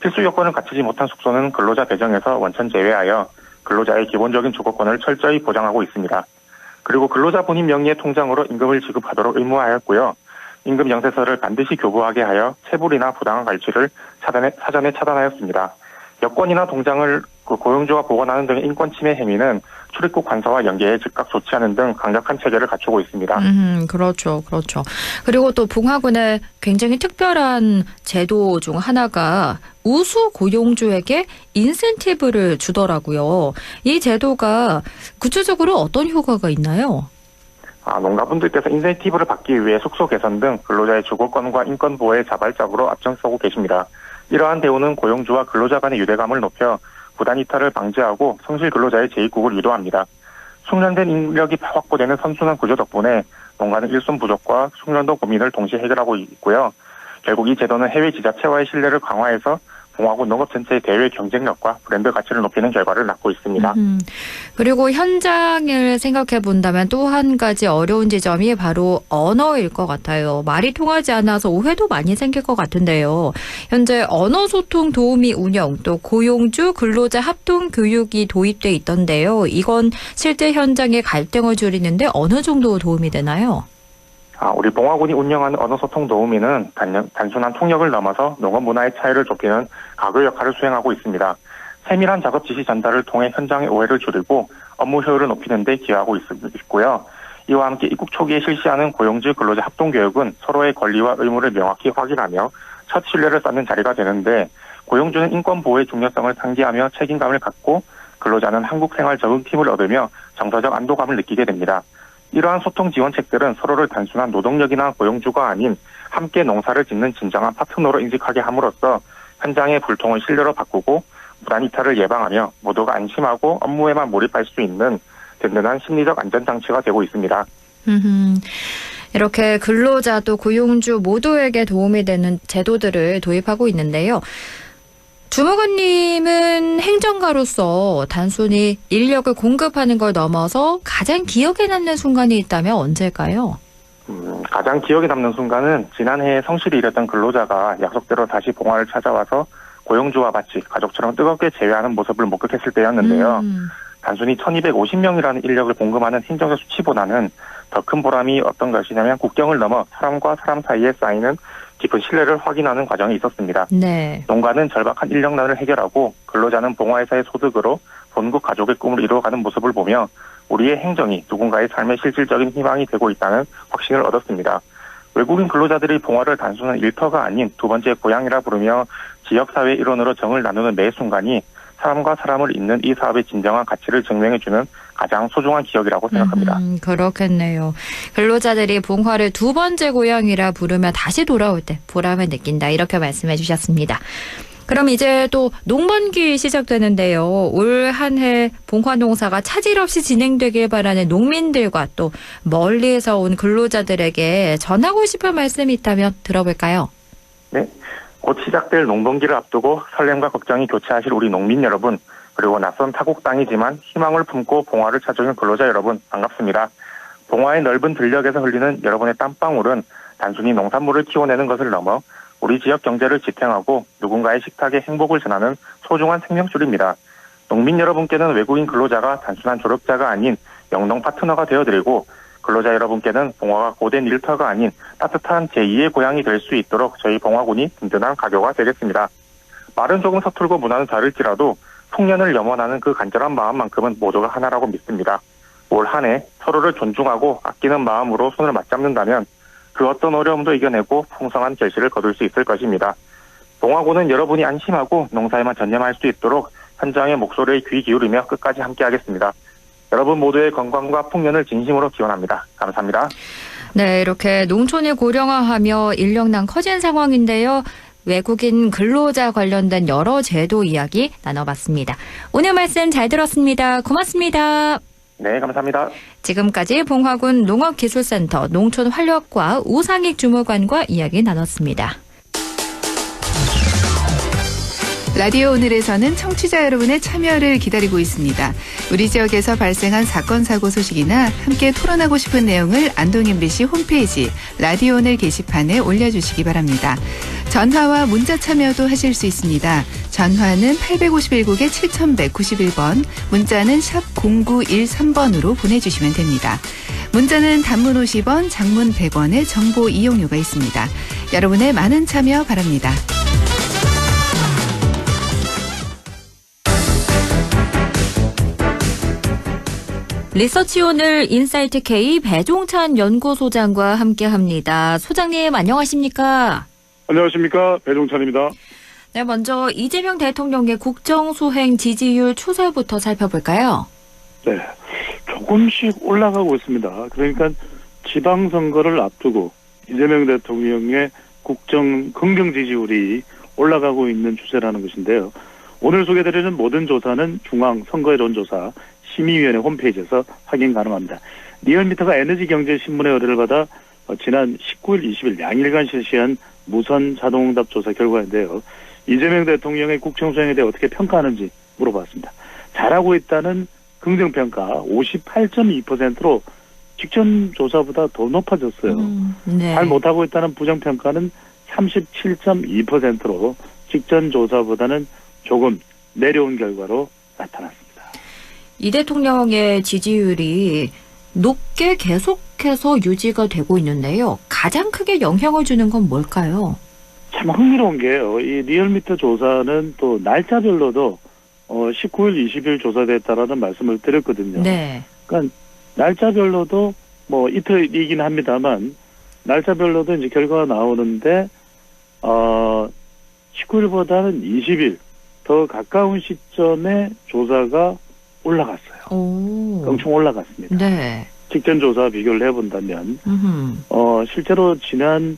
필수 요건을 갖추지 못한 숙소는 근로자 배정에서 원천 제외하여 근로자의 기본적인 주거권을 철저히 보장하고 있습니다. 그리고 근로자 본인 명의의 통장으로 임금을 지급하도록 의무화하였고요. 임금 영세서를 반드시 교부하게 하여 체불이나 부당한 갈취를 사전에 차단하였습니다. 여권이나 통장을 고용주와 보관하는 등의 인권 침해 행위는 출입국 관서와 연계해 즉각 조치하는 등 강력한 체계를 갖추고 있습니다. 그렇죠. 그리고 또 봉화군의 굉장히 특별한 제도 중 하나가 우수 고용주에게 인센티브를 주더라고요. 이 제도가 구체적으로 어떤 효과가 있나요? 농가분들께서 인센티브를 받기 위해 숙소 개선 등 근로자의 주거권과 인권 보호에 자발적으로 앞장서고 계십니다. 이러한 대우는 고용주와 근로자 간의 유대감을 높여 부단 이탈을 방지하고 성실 근로자의 재입국을 유도합니다. 숙련된 인력이 확보되는 선순환 구조 덕분에 농가는 일손 부족과 숙련도 고민을 동시에 해결하고 있고요. 결국 이 제도는 해외 지자체와의 신뢰를 강화해서 봉화군 농업 전체의 대외 경쟁력과 브랜드 가치를 높이는 결과를 낳고 있습니다. 그리고 현장을 생각해 본다면 또 한 가지 어려운 지점이 바로 언어일 것 같아요. 말이 통하지 않아서 오해도 많이 생길 것 같은데요. 현재 언어 소통 도우미 운영 또 고용주 근로자 합동 교육이 도입돼 있던데요. 이건 실제 현장의 갈등을 줄이는데 어느 정도 도움이 되나요? 우리 봉화군이 운영하는 언어소통 도우미는 단순한 통역을 넘어서 농업 문화의 차이를 좁히는 가교 역할을 수행하고 있습니다. 세밀한 작업 지시 전달을 통해 현장의 오해를 줄이고 업무 효율을 높이는 데 기여하고 있고요. 이와 함께 입국 초기에 실시하는 고용주 근로자 합동교육은 서로의 권리와 의무를 명확히 확인하며 첫 신뢰를 쌓는 자리가 되는데 고용주는 인권 보호의 중요성을 상기하며 책임감을 갖고 근로자는 한국생활적응팀을 얻으며 정서적 안도감을 느끼게 됩니다. 이러한 소통 지원책들은 서로를 단순한 노동력이나 고용주가 아닌 함께 농사를 짓는 진정한 파트너로 인식하게 함으로써 현장의 불통을 신뢰로 바꾸고 불안 이탈을 예방하며 모두가 안심하고 업무에만 몰입할 수 있는 든든한 심리적 안전장치가 되고 있습니다. 이렇게 근로자도 고용주 모두에게 도움이 되는 제도들을 도입하고 있는데요. 주무관님은 행정가로서 단순히 인력을 공급하는 걸 넘어서 가장 기억에 남는 순간이 있다면 언제일까요? 가장 기억에 남는 순간은 지난해에 성실히 일했던 근로자가 약속대로 다시 봉화를 찾아와서 고용주와 마치 가족처럼 뜨겁게 제외하는 모습을 목격했을 때였는데요. 단순히 1250명이라는 인력을 공급하는 행정적 수치보다는 더 큰 보람이 어떤 것이냐면 국경을 넘어 사람과 사람 사이에 쌓이는 깊은 신뢰를 확인하는 과정이 있었습니다. 네. 농가는 절박한 인력난을 해결하고 근로자는 봉화회사의 소득으로 본국 가족의 꿈을 이루어가는 모습을 보며 우리의 행정이 누군가의 삶의 실질적인 희망이 되고 있다는 확신을 얻었습니다. 외국인 근로자들이 봉화를 단순한 일터가 아닌 두 번째 고향이라 부르며 지역사회 일원으로 정을 나누는 매 순간이 사람과 사람을 잇는 이 사업의 진정한 가치를 증명해주는 가장 소중한 기억이라고 생각합니다. 그렇겠네요. 근로자들이 봉화를 두 번째 고향이라 부르며 다시 돌아올 때 보람을 느낀다. 이렇게 말씀해 주셨습니다. 그럼 이제 또 농번기 시작되는데요. 올 한 해 봉화 농사가 차질 없이 진행되길 바라는 농민들과 또 멀리에서 온 근로자들에게 전하고 싶은 말씀이 있다면 들어볼까요? 네. 곧 시작될 농번기를 앞두고 설렘과 걱정이 교차하실 우리 농민 여러분, 그리고 낯선 타국 땅이지만 희망을 품고 봉화를 찾아오는 근로자 여러분, 반갑습니다. 봉화의 넓은 들녘에서 흘리는 여러분의 땀방울은 단순히 농산물을 키워내는 것을 넘어 우리 지역 경제를 지탱하고 누군가의 식탁에 행복을 전하는 소중한 생명줄입니다. 농민 여러분께는 외국인 근로자가 단순한 조력자가 아닌 영농 파트너가 되어드리고 근로자 여러분께는 봉화가 고된 일터가 아닌 따뜻한 제2의 고향이 될 수 있도록 저희 봉화군이 든든한 가교가 되겠습니다. 말은 조금 서툴고 문화는 다를지라도 풍년을 염원하는 그 간절한 마음만큼은 모두가 하나라고 믿습니다. 올 한 해 서로를 존중하고 아끼는 마음으로 손을 맞잡는다면 그 어떤 어려움도 이겨내고 풍성한 결실을 거둘 수 있을 것입니다. 봉화군은 여러분이 안심하고 농사에만 전념할 수 있도록 현장의 목소리에 귀 기울이며 끝까지 함께하겠습니다. 여러분 모두의 건강과 풍년을 진심으로 기원합니다. 감사합니다. 네, 이렇게 농촌을 고령화하며 인력난 커진 상황인데요. 외국인 근로자 관련된 여러 제도 이야기 나눠봤습니다. 오늘 말씀 잘 들었습니다. 고맙습니다. 네, 감사합니다. 지금까지 봉화군 농업기술센터 농촌활력과 우상익 주무관과 이야기 나눴습니다. 라디오 오늘에서는 청취자 여러분의 참여를 기다리고 있습니다. 우리 지역에서 발생한 사건 사고 소식이나 함께 토론하고 싶은 내용을 안동 MBC 홈페이지 라디오 오늘 게시판에 올려주시기 바랍니다. 전화와 문자 참여도 하실 수 있습니다. 전화는 851국에 7191번, 문자는 샵 0913번으로 보내주시면 됩니다. 문자는 단문 50원, 장문 100원의 정보 이용료가 있습니다. 여러분의 많은 참여 바랍니다. 리서치 오늘 인사이트 K 배종찬 연구소장과 함께합니다. 소장님 안녕하십니까? 안녕하십니까? 배종찬입니다. 네, 먼저 이재명 대통령의 국정수행 지지율 추세부터 살펴볼까요? 네, 조금씩 올라가고 있습니다. 그러니까 지방선거를 앞두고 이재명 대통령의 국정 긍정 지지율이 올라가고 있는 추세라는 것인데요. 오늘 소개드리는 모든 조사는 중앙선거여론조사 심의위원회 홈페이지에서 확인 가능합니다. 리얼미터가 에너지경제신문의 의뢰를 받아 지난 19일, 20일 양일간 실시한 무선 자동응답 조사 결과인데요. 이재명 대통령의 국정수행에 대해 어떻게 평가하는지 물어봤습니다. 잘하고 있다는 긍정평가 58.2%로 직전 조사보다 더 높아졌어요. 네. 잘 못하고 있다는 부정평가는 37.2%로 직전 조사보다는 조금 내려온 결과로 나타났습니다. 이 대통령의 지지율이 높게 계속해서 유지가 되고 있는데요. 가장 크게 영향을 주는 건 뭘까요? 참 흥미로운 게요. 이 리얼미터 조사는 또 날짜별로도 19일, 20일 조사됐다라는 말씀을 드렸거든요. 네. 그러니까 날짜별로도 뭐 이틀이긴 합니다만 날짜별로도 이제 결과가 나오는데 19일보다는 20일 더 가까운 시점에 조사가 올라갔어요. 오. 엄청 올라갔습니다. 네. 직전 조사와 비교를 해본다면 실제로 지난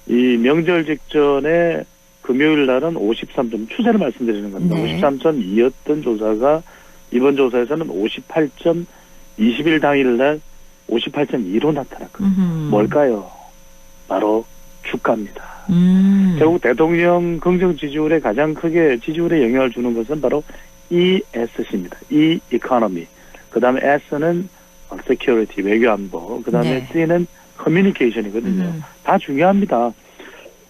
이 명절 직전에 금요일 날은 53점, 추세를 말씀드리는 겁니다. 네. 53.2였던 조사가 이번 조사에서는 58점, 20일 당일 날 58.2로 나타났거든요. 뭘까요? 바로 주가입니다. 결국 대통령 긍정 지지율에 가장 크게 지지율에 영향을 주는 것은 바로 ESC입니다. E economy. 그 다음에 S는 security, 외교안보. 그 다음에 네. C는 communication이거든요. 다 중요합니다.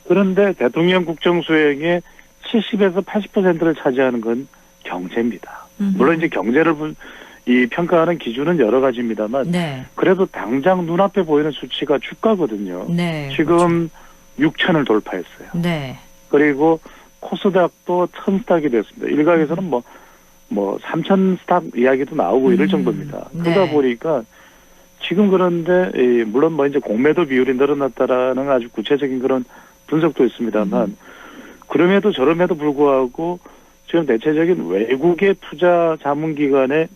그런데 대통령 국정수행의 70에서 80%를 차지하는 건 경제입니다. 물론 이제 경제를 이 평가하는 기준은 여러 가지입니다만 네. 그래도 당장 눈앞에 보이는 수치가 주가거든요. 네. 지금 6천을 돌파했어요. 네. 그리고 코스닥도 1000스탁이 됐습니다. 일각에서는 뭐 3000스탁 이야기도 나오고 이럴 정도입니다. 그러다 네. 보니까 지금 그런데 물론 뭐 이제 공매도 비율이 늘어났다라는 아주 구체적인 그런 분석도 있습니다만 그럼에도 저럼에도 불구하고 지금 대체적인 외국의 투자 자문기관의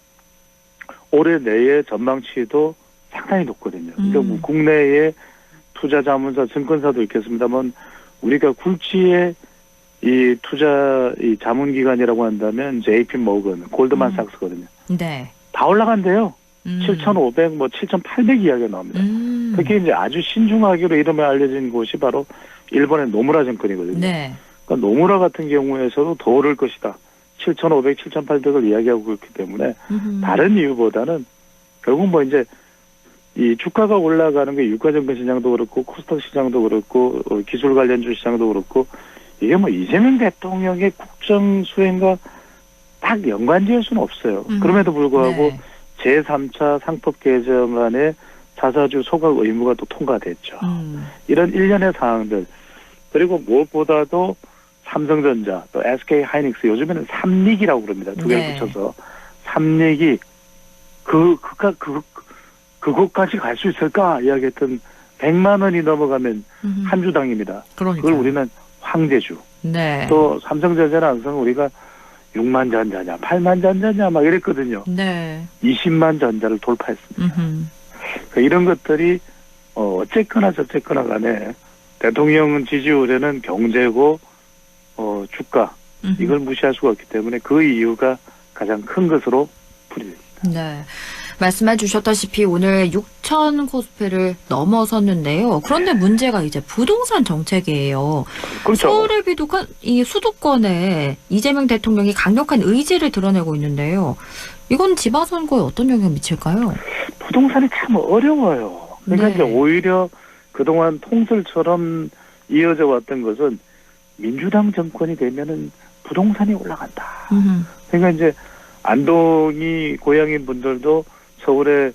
올해 내의 전망치도 상당히 높거든요. 그러니까 뭐 국내의 투자 자문사, 증권사도 있겠습니다만 우리가 굴지의 이 투자 이 자문기관이라고 한다면 JP 모건, 골드만삭스거든요. 네. 다 올라간대요. 7,500, 7,800 이야기가 나옵니다. 특히 이제 아주 신중하기로 이름이 알려진 곳이 바로 일본의 노무라 증권이거든요. 네. 그러니까 노무라 같은 경우에서도 더 오를 것이다. 7,500, 7,800을 이야기하고 있기 때문에 다른 이유보다는 결국 뭐 이제 이 주가가 올라가는 게 유가증권 시장도 그렇고 코스닥 시장도 그렇고 기술 관련주 시장도 그렇고 이게 뭐 이재명 대통령의 국정 수행과 딱 연관지을 수는 없어요. 그럼에도 불구하고 네. 제3차 상법 개정안에 자사주 소각 의무가 또 통과됐죠. 이런 일련의 사항들 그리고 무엇보다도 삼성전자 또 SK 하이닉스 요즘에는 삼릭이라고 그럽니다. 두 개를 네. 붙여서 삼릭이 그곳까지 갈 수 있을까 이야기했던 100만 원이 넘어가면 한 주당입니다. 그러니까요. 그걸 우리는 황제주. 네. 또 삼성전자는 항상 우리가 6만 전자냐 8만 전자냐 막 이랬거든요. 네. 20만 전자를 돌파했습니다. 그러니까 이런 것들이 어쨌거나 저쨌거나 간에 대통령 지지율에는 경제고 주가 이걸 무시할 수가 없기 때문에 그 이유가 가장 큰 것으로 풀이됩니다. 네. 말씀해 주셨다시피 오늘 6천 코스피를 넘어섰는데요. 그런데 문제가 이제 부동산 정책이에요. 그렇죠. 서울을 비롯한 이 수도권에 이재명 대통령이 강력한 의지를 드러내고 있는데요. 이건 지방선거에 어떤 영향 미칠까요? 부동산이 참 어려워요. 그러니까 네. 이제 오히려 그동안 통설처럼 이어져 왔던 것은 민주당 정권이 되면은 부동산이 올라간다. 그러니까 이제 안동이 고향인 분들도 서울에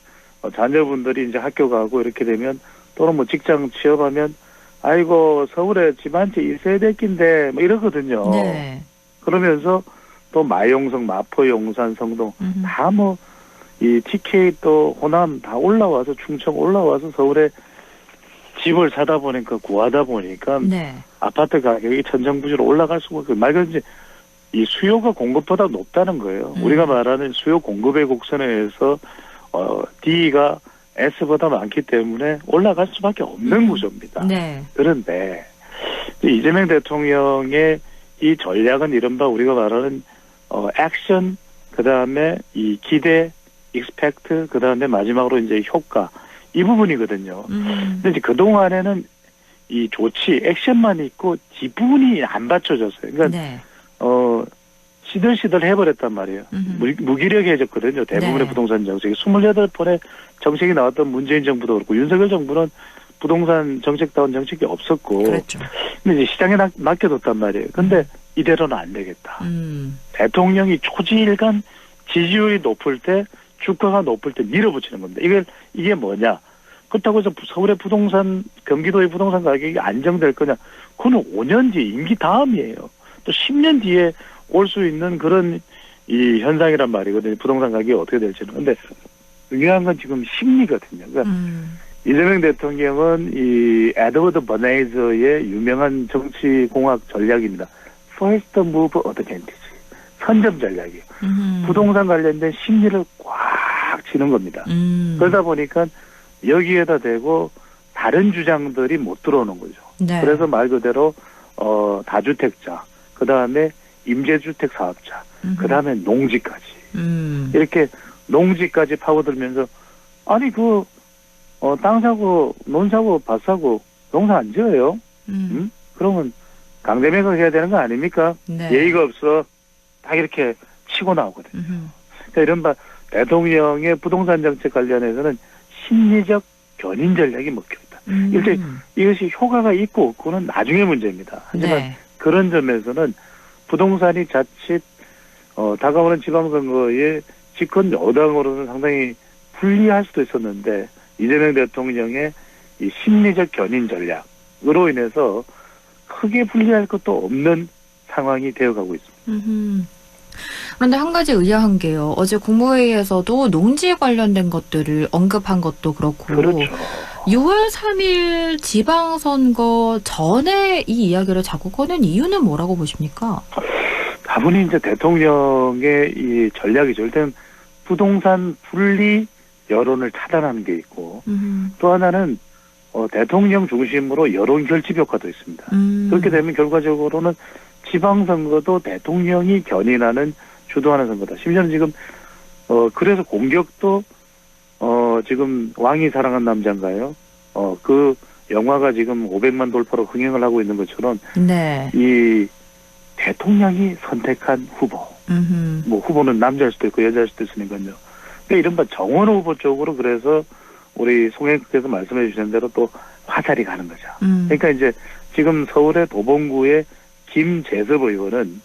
자녀분들이 이제 학교 가고 이렇게 되면 또는 뭐 직장 취업하면 아이고 서울에 집 한 채 있어야 됐긴데 뭐 이러거든요. 네. 그러면서 또 마용성, 마포, 용산, 성동 다 뭐 이 TK 또 호남 다 올라와서 충청 올라와서 서울에 집을 사다 보니까 구하다 보니까 네. 아파트 아파트 가격이 천정부지로 올라갈 수가 없고 말 그대로 이제 이 수요가 공급보다 높다는 거예요. 우리가 말하는 수요 공급의 곡선에 의해서 D가 S보다 많기 때문에 올라갈 수밖에 없는 구조입니다. 네. 그런데 이재명 대통령의 이 전략은 이른바 우리가 말하는 액션, 그 다음에 이 기대, 익스펙트, 그 다음에 마지막으로 이제 효과 이 부분이거든요. 근데 이제 그 동안에는 이 조치, 액션만 있고 뒷부분이 안 받쳐졌어요. 그러니까 네. 시들시들 해버렸단 말이에요. 무기력해졌거든요. 대부분의 네. 부동산 정책이. 28번의 정책이 나왔던 문재인 정부도 그렇고 윤석열 정부는 부동산 정책다운 정책이 없었고. 그렇죠. 근데 이제 시장에 맡겨뒀단 말이에요. 근데 이대로는 안 되겠다. 대통령이 초지일간 지지율이 높을 때 주가가 높을 때 밀어붙이는 겁니다. 이게 뭐냐. 그렇다고 해서 서울의 부동산, 경기도의 부동산 가격이 안정될 거냐. 그건 5년 뒤 임기 다음이에요. 또 10년 뒤에 올 수 있는 그런 이 현상이란 말이거든요. 부동산 가격이 어떻게 될지는. 근데 중요한 건 지금 심리거든요. 그러니까 이재명 대통령은 이 에드워드 버네이저의 유명한 정치공학 전략입니다. First move advantage. 선점 전략이에요. 부동산 관련된 심리를 꽉 치는 겁니다. 그러다 보니까 여기에다 대고 다른 주장들이 못 들어오는 거죠. 네. 그래서 말 그대로 다주택자, 그 다음에 임대주택 사업자, 그 다음에 농지까지 이렇게 농지까지 파고들면서 아니 땅 사고 논 사고 밭 사고 농사 안 지어요? 그러면 강제매각 해야 되는 거 아닙니까? 네. 예의가 없어. 딱 이렇게 치고 나오거든요. 그러니까 이른바 대통령의 부동산 정책 관련해서는 심리적 견인 전략이 먹혀있다. 일단 이것이 효과가 있고 없고는 나중에 문제입니다. 하지만 네. 그런 점에서는 부동산이 자칫 다가오는 지방선거에 집권 여당으로는 상당히 불리할 수도 있었는데 이재명 대통령의 이 심리적 견인 전략으로 인해서 크게 불리할 것도 없는 상황이 되어가고 있습니다. 그런데 한 가지 의아한 게요. 어제 국무회의에서도 농지 관련된 것들을 언급한 것도 그렇고 그렇죠. 6월 3일 지방선거 전에 이 이야기를 자꾸 꺼낸 이유는 뭐라고 보십니까? 다분히 이제 대통령의 이 전략이죠. 일단 부동산 분리 여론을 차단하는 게 있고 또 하나는 대통령 중심으로 여론 결집 효과도 있습니다. 그렇게 되면 결과적으로는 지방선거도 대통령이 견인하는 주도하는 선거다. 심지어는 지금 그래서 공격도 지금 왕이 사랑한 남자인가요? 그 영화가 지금 500만 돌파로 흥행을 하고 있는 것처럼 네. 이 대통령이 선택한 후보, 뭐 후보는 남자일 수도 있고 여자일 수도 있으니까요. 그러니까 이른바 정원호 후보 쪽으로 그래서 우리 송영길께서 말씀해 주신 대로 또 화살이 가는 거죠. 그러니까 이제 지금 서울의 도봉구의 김재섭 의원은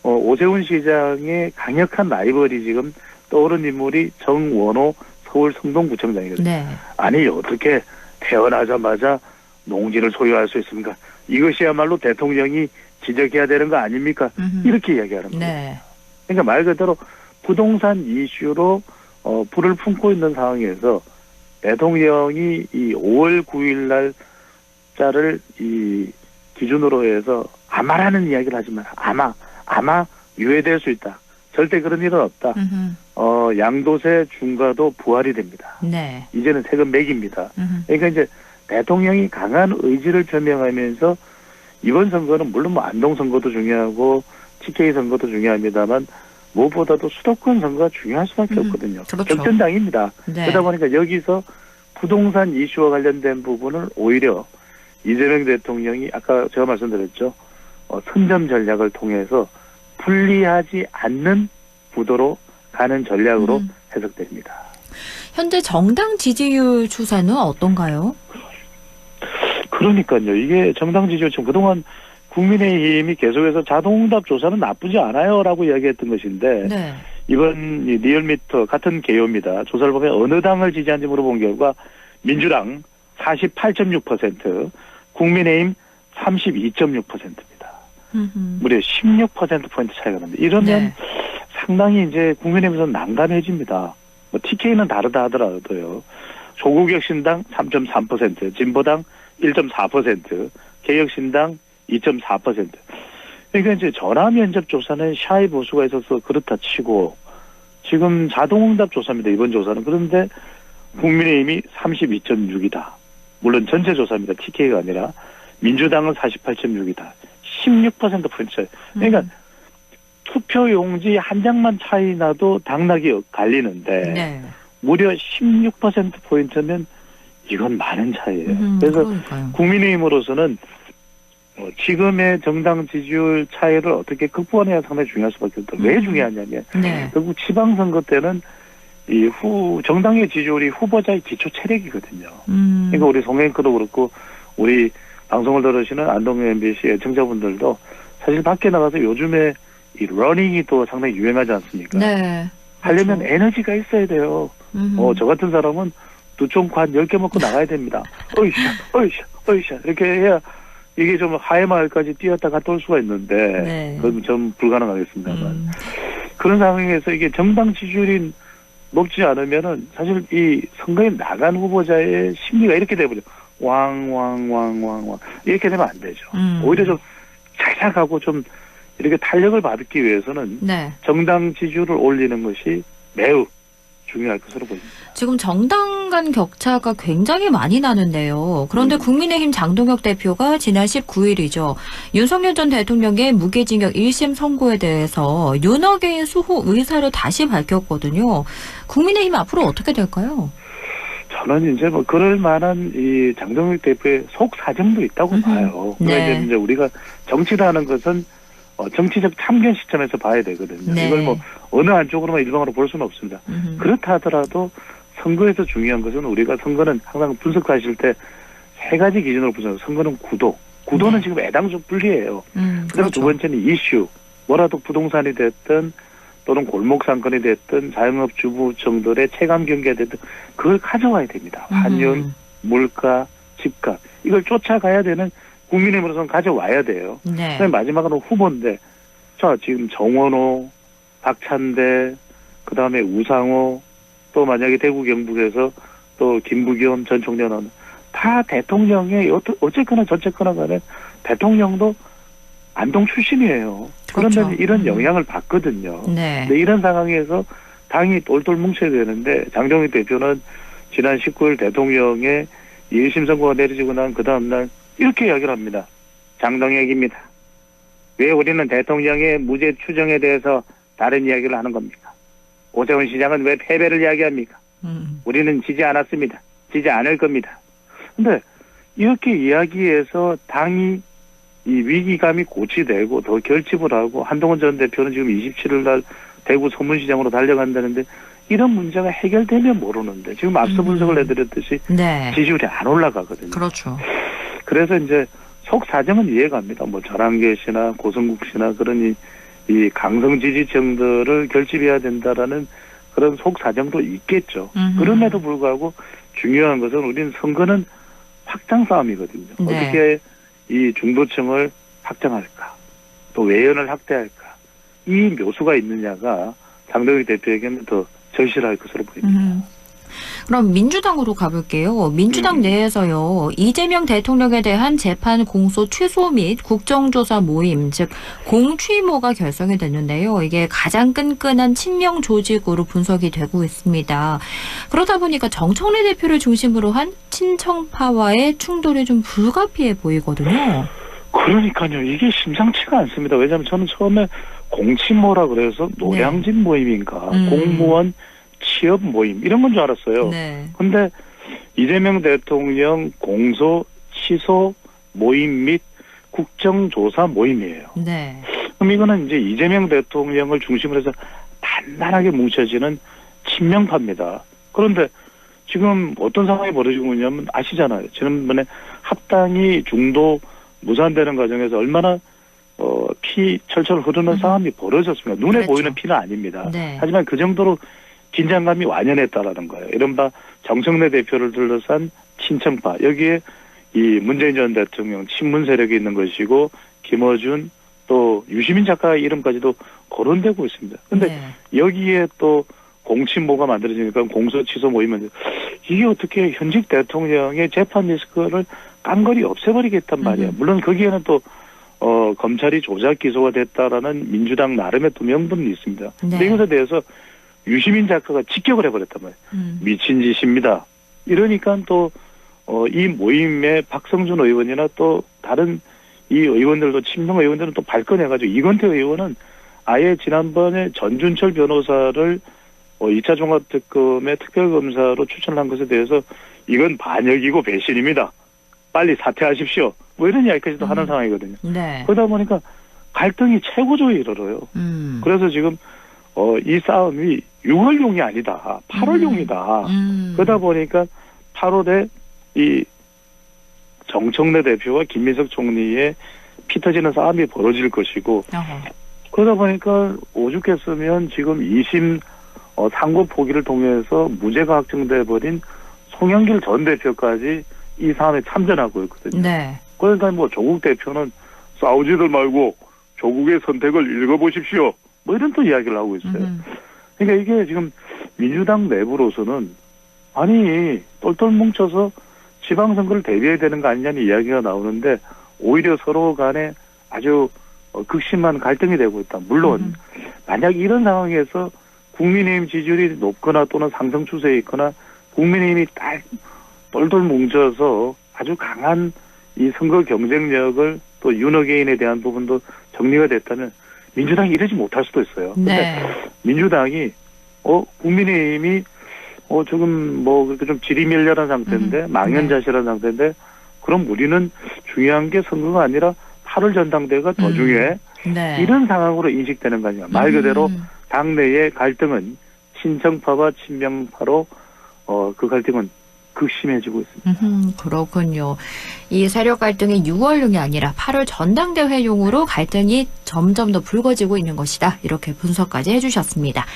오세훈 시장의 강력한 라이벌이 지금 떠오른 인물이 정원호 서울 성동구청장이거든요. 네. 아니 어떻게 태어나자마자 농지를 소유할 수 있습니까? 이것이야말로 대통령이 지적해야 되는 거 아닙니까? 이렇게 이야기하는 거예요. 네. 그러니까 말 그대로 부동산 이슈로 불을 품고 있는 상황에서 대통령이 이 5월 9일 날짜를 이 기준으로 해서 아마라는 이야기를 하지만 아마 유예될 수 있다. 절대 그런 일은 없다. 양도세 중과도 부활이 됩니다. 네. 이제는 세금 매깁니다. 그러니까 이제 대통령이 강한 의지를 표명하면서 이번 선거는 물론 뭐 안동 선거도 중요하고 TK 선거도 중요합니다만 무엇보다도 수도권 선거가 중요할 수밖에 없거든요. 그렇죠. 격전당입니다. 네. 그러다 보니까 여기서 부동산 이슈와 관련된 부분을 오히려 이재명 대통령이 아까 제가 말씀드렸죠. 선점 전략을 통해서 불리하지 않는 구도로 가는 전략으로 해석됩니다. 현재 정당 지지율 추세는 어떤가요? 그러니까요. 이게 정당 지지율 지금 그동안 국민의힘이 계속해서 자동응답 조사는 나쁘지 않아요라고 이야기했던 것인데 네. 이번 리얼미터 같은 개요입니다. 조사를 보면 어느 당을 지지하는지 물어본 결과 민주당 48.6%, 국민의힘 32.6%입니다. 무려 16%포인트 차이가 납니다. 이러면 네. 상당히 이제 국민의힘에서 난감해집니다. 뭐 TK는 다르다 하더라도요. 조국혁신당 3.3%, 진보당 1.4%, 개혁신당 2.4%. 그러니까 이제 전화 면접 조사는 샤이 보수가 있어서 그렇다 치고 지금 자동응답 조사입니다. 이번 조사는. 그런데 국민의힘이 32.6이다. 물론 전체 조사입니다. TK가 아니라 민주당은 48.6이다. 16%포인트 차이. 그러니까 투표용지 한 장만 차이 나도 당락이 갈리는데 네. 무려 16%포인트면 이건 많은 차이예요. 그래서 그러니까요. 국민의힘으로서는 지금의 정당 지지율 차이를 어떻게 극복해야 상당히 중요할 수밖에 없다. 왜 중요하냐면 네. 결국 지방선거 때는 이 정당의 지지율이 후보자의 기초 체력이거든요. 그러니까 우리 송영크도 그렇고 우리 방송을 들으시는 안동 MBC 애청자분들도 사실 밖에 나가서 요즘에 이 러닝이 또 상당히 유행하지 않습니까? 네. 하려면 에너지가 있어야 돼요. 저 같은 사람은 두쫑코 한 10개 먹고 나가야 됩니다. 어이샤 이렇게 해야 이게 좀 하회마을까지 뛰었다 갔다 올 수가 있는데 네. 그건 좀 불가능하겠습니다만 그런 상황에서 이게 정당 지지율이 높지 않으면은 사실 이 선거에 나간 후보자의 심리가 이렇게 돼버려. 왕 이렇게 되면 안 되죠. 오히려 좀 착착하고 좀 이렇게 탄력을 받기 위해서는 네. 정당 지지율을 올리는 것이 매우 중요할 것으로 보입니다. 지금 정당 간 격차가 굉장히 많이 나는데요. 그런데 국민의힘 장동혁 대표가 지난 19일이죠. 윤석열 전 대통령의 무기징역 1심 선고에 대해서 윤핵관 수호 의사를 다시 밝혔거든요. 국민의힘 앞으로 어떻게 될까요? 저는 이제 뭐 그럴 만한 이 장동혁 대표의 속 사정도 있다고 봐요. 네. 이제 우리가 정치라는 것은 정치적 참견 시점에서 봐야 되거든요. 네. 이걸 뭐 어느 한쪽으로만 일방으로 볼 수는 없습니다. 그렇다 하더라도 선거에서 중요한 것은 우리가 선거는 항상 분석하실 때 세 가지 기준으로 분석해요. 선거는 구도는 지금 애당초 분리해요. 그다음 그렇죠. 두 번째는 이슈. 뭐라도 부동산이 됐든 또는 골목 상권이 됐든 자영업 주부층들의 체감 경기가 됐든 그걸 가져와야 됩니다. 환율, 물가, 집값 이걸 쫓아가야 되는 국민의힘으로서는 가져와야 돼요. 네. 그다음에 마지막으로 후보인데 자 지금 정원호, 박찬대, 그다음에 우상호 또 만약에 대구 경북에서 또 김부겸 전 총리 나오는 다 대통령의 어쨌거나 저쨌거나 간에 대통령도 안동 출신이에요. 그렇죠. 그런데 이런 영향을 받거든요. 네. 근데 이런 상황에서 당이 똘똘 뭉쳐야 되는데 장동혁 대표는 지난 19일 대통령의 1심 선고가 내려지고 난 그 다음날 이렇게 이야기를 합니다. 장동혁입니다. 왜 우리는 대통령의 무죄 추정에 대해서 다른 이야기를 하는 겁니까? 오세훈 시장은 왜 패배를 이야기합니까? 우리는 지지 않았습니다. 지지 않을 겁니다. 근데 이렇게 이야기해서 당이 이 위기감이 고취되고 더 결집을 하고 한동훈 전 대표는 지금 27일 날 대구 서문시장으로 달려간다는데 이런 문제가 해결되면 모르는데 지금 앞서 분석을 해드렸듯이 네. 지지율이 안 올라가거든요. 그렇죠. 그래서 이제 속 사정은 이해갑니다. 뭐 전한계 씨나 고성국 씨나 그런 이 강성 지지층들을 결집해야 된다라는 그런 속 사정도 있겠죠. 그럼에도 불구하고 중요한 것은 우리는 선거는 확장 싸움이거든요. 네. 어떻게 이 중도층을 확장할까, 또 외연을 확대할까, 이 묘수가 있느냐가 장동혁 대표에게는 더 절실할 것으로 보입니다. 그럼 민주당으로 가볼게요. 민주당 내에서요. 이재명 대통령에 대한 재판 공소 취소 및 국정조사 모임, 즉 공취모가 결성이 됐는데요. 이게 가장 끈끈한 친명 조직으로 분석이 되고 있습니다. 그러다 보니까 정청래 대표를 중심으로 한 친청파와의 충돌이 좀 불가피해 보이거든요. 그러니까요. 이게 심상치가 않습니다. 왜냐하면 저는 처음에 공취모라 그래서 노량진 모임인가 공무원 취업 모임 이런 건 줄 알았어요. 그런데 이재명 대통령 공소 취소 모임 및 국정조사 모임이에요. 네. 그럼 이거는 이제 이재명 대통령을 중심으로 해서 단단하게 뭉쳐지는 친명파입니다. 그런데 지금 어떤 상황이 벌어지고 있냐면 아시잖아요. 지난번에 합당이 중도 무산되는 과정에서 얼마나 피 철철 흐르는 싸움이 벌어졌습니다. 눈에 그렇죠. 보이는 피는 아닙니다. 네. 하지만 그 정도로 긴장감이 완연했다라는 거예요. 이른바 정청래 대표를 둘러싼 친청파. 여기에 이 문재인 전 대통령 친문 세력이 있는 것이고 김어준 또 유시민 작가 이름까지도 거론되고 있습니다. 그런데 여기에 또 공친모가 만들어지니까 공소 취소 모이면 이게 어떻게 현직 대통령의 재판 리스크를 깡거리 없애버리겠단 말이에요. 물론 거기에는 또 검찰이 조작 기소가 됐다라는 민주당 나름의 또 명분이 있습니다. 근데 이것에 대해서 유시민 작가가 직격을 해버렸단 말이에요. 미친 짓입니다. 이러니까 또 이 모임에 박성준 의원이나 또 다른 이 의원들도 친명 의원들은 또 발끈해가지고 이건태 의원은 아예 지난번에 전준철 변호사를 2차 종합특검의 특별검사로 추천한 것에 대해서 이건 반역이고 배신입니다. 빨리 사퇴하십시오. 뭐 이런 이야기까지도 하는 상황이거든요. 네. 그러다 보니까 갈등이 최고조에 이르러요. 그래서 지금 이 싸움이 6월용이 아니다. 8월용이다. 그러다 보니까 8월에 이 정청래 대표와 김민석 총리의 피 터지는 싸움이 벌어질 것이고 그러다 보니까 오죽했으면 지금 2심 상고 포기를 통해서 무죄가 확정돼 버린 송영길 전 대표까지 이 싸움에 참전하고 있거든요. 네. 그러니까 뭐 조국 대표는 싸우지들 말고 조국의 선택을 읽어보십시오. 뭐 이런 또 이야기를 하고 있어요. 그러니까 이게 지금 민주당 내부로서는 아니 똘똘 뭉쳐서 지방선거를 대비해야 되는 거 아니냐는 이야기가 나오는데 오히려 서로 간에 아주 극심한 갈등이 되고 있다. 물론 만약 이런 상황에서 국민의힘 지지율이 높거나 또는 상승 추세에 있거나 국민의힘이 딱 똘똘 뭉쳐서 아주 강한 이 선거 경쟁력을 또 윤 어게인에 대한 부분도 정리가 됐다면 민주당이 이러지 못할 수도 있어요. 근데 민주당이 국민의힘이 조금 뭐 그렇게 좀 지리멸렬한 상태인데 망연자실한 상태인데 그럼 우리는 중요한 게 선거가 아니라 8월 전당대회가 더 중요해. 네. 이런 상황으로 인식되는 거 아니야. 말 그대로 당내의 갈등은 친정파와 친명파로 그 갈등은 극심해지고 있습니다. 그렇군요. 이 세력 갈등이 6월용이 아니라 8월 전당대회용으로 갈등이 점점 더 불거지고 있는 것이다. 이렇게 분석까지 해주셨습니다.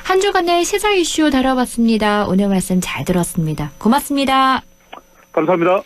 한 주간의 시사 이슈 다뤄봤습니다. 오늘 말씀 잘 들었습니다. 고맙습니다. 감사합니다.